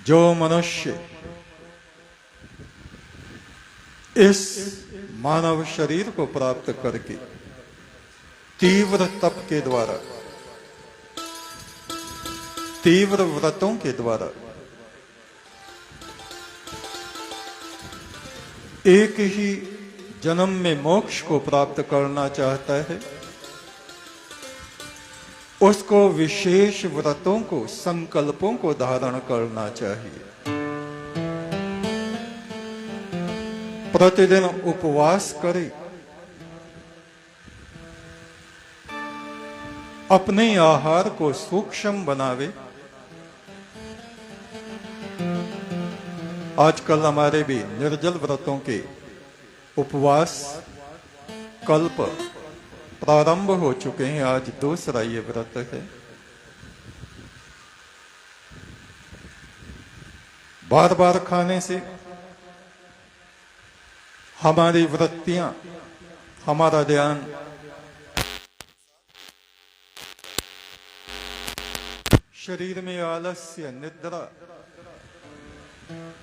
जो मनुष्य इस मानव शरीर को प्राप्त करके तीव्र तप के द्वारा, तीव्र व्रतों के द्वारा एक ही जन्म में मोक्ष को प्राप्त करना चाहता है, उसको विशेष व्रतों को, संकल्पों को धारण करना चाहिए। प्रतिदिन उपवास करे, अपने आहार को सूक्ष्म बनावे। आजकल हमारे भी निर्जल व्रतों के उपवास कल्प प्रारंभ हो चुके हैं। आज दूसरा ये व्रत है। बार बार खाने से हमारी वृत्तियां, हमारा ध्यान शरीर में आलस्य, निद्रा,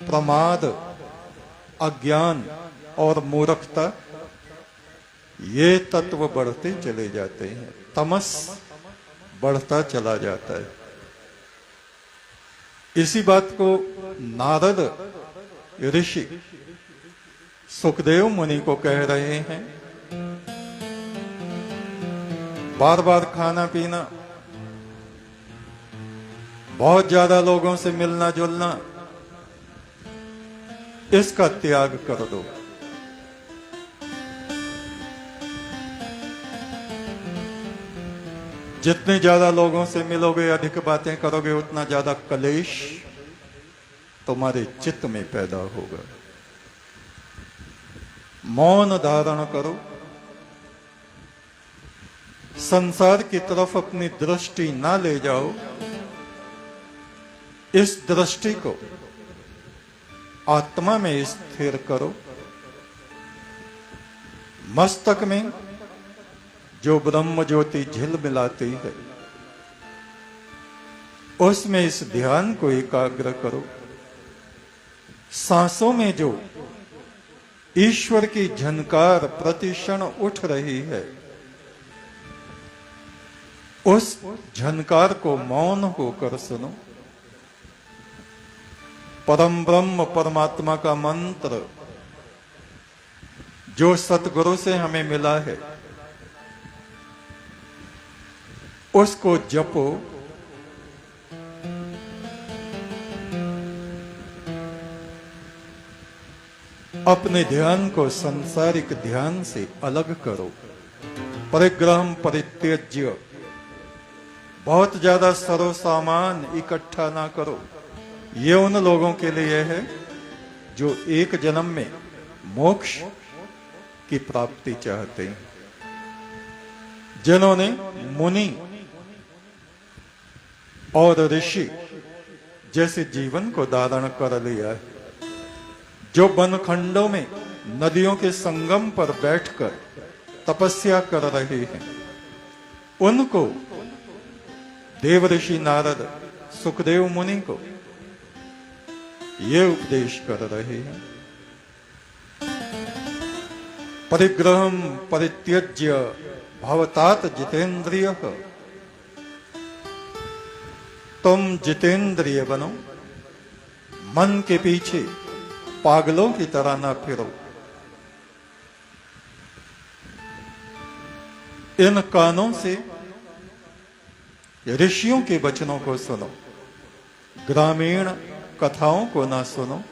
प्रमाद, अज्ञान और मूर्खता, ये तत्व बढ़ते चले जाते हैं। तमस बढ़ता चला जाता है। इसी बात को नारद ऋषि सुखदेव मुनि को कह रहे हैं। बार बार खाना पीना, बहुत ज्यादा लोगों से मिलना जुलना, इसका त्याग कर दो। जितने ज्यादा लोगों से मिलोगे, अधिक बातें करोगे, उतना ज्यादा कलेश तुम्हारे चित्त में पैदा होगा। मौन धारण करो। संसार की तरफ अपनी दृष्टि ना ले जाओ। इस दृष्टि को आत्मा में स्थिर करो। मस्तक में जो ब्रह्म ज्योति झिलमिलाती है, उसमें इस ध्यान को एकाग्र करो। सांसों में जो ईश्वर की झनकार प्रतिक्षण उठ रही है, उस झनकार को मौन होकर सुनो। परम ब्रह्म परमात्मा का मंत्र जो सतगुरु से हमें मिला है, उसको जपो। अपने ध्यान को सांसारिक ध्यान से अलग करो। परिग्रह परित्यज्य, बहुत ज्यादा सरो सामान इकट्ठा ना करो। ये उन लोगों के लिए है जो एक जन्म में मोक्ष की प्राप्ति चाहते हैं, जिन्होंने मुनि और ऋषि जैसे जीवन को धारण कर लिया है, जो वनखंडों में नदियों के संगम पर बैठकर तपस्या कर रहे हैं, उनको देवऋषि नारद सुखदेव मुनि को ये उपदेश कर रहे हैं। परिग्रह परित्यज्य भवतात जितेंद्रिय। तुम जितेंद्रिय बनो, मन के पीछे पागलों की तरह ना फिरो। इन कानों से ऋषियों के वचनों को सुनो, ग्रामीण कथाओं को ना सुनो।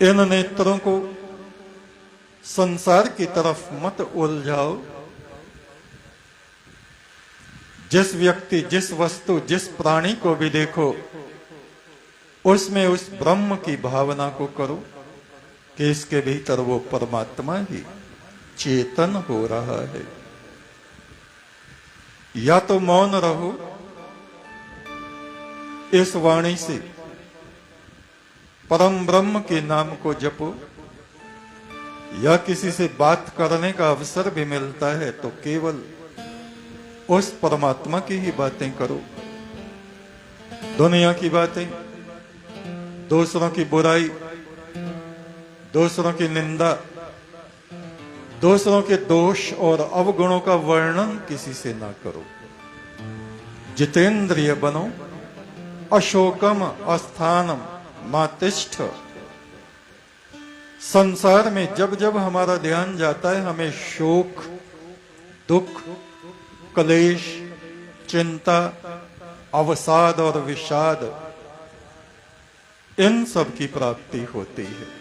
इन नेत्रों को संसार की तरफ मत उलझाओ। जिस व्यक्ति, जिस वस्तु, जिस प्राणी को भी देखो, उसमें उस ब्रह्म की भावना को करो कि इसके भीतर वो परमात्मा ही चेतन हो रहा है। या तो मौन रहो, इस वाणी से परम ब्रह्म के नाम को जपो, या किसी से बात करने का अवसर भी मिलता है तो केवल उस परमात्मा की ही बातें करो। दुनिया की बातें, दूसरों की बुराई, दूसरों की निंदा, दूसरों के दोष और अवगुणों का वर्णन किसी से ना करो। जितेंद्रिय बनो, अशोकम अस्थानम मातिष्ठ। संसार में जब जब हमारा ध्यान जाता है, हमें शोक, दुख, क्लेश, चिंता, अवसाद और विषाद, इन सब की प्राप्ति होती है।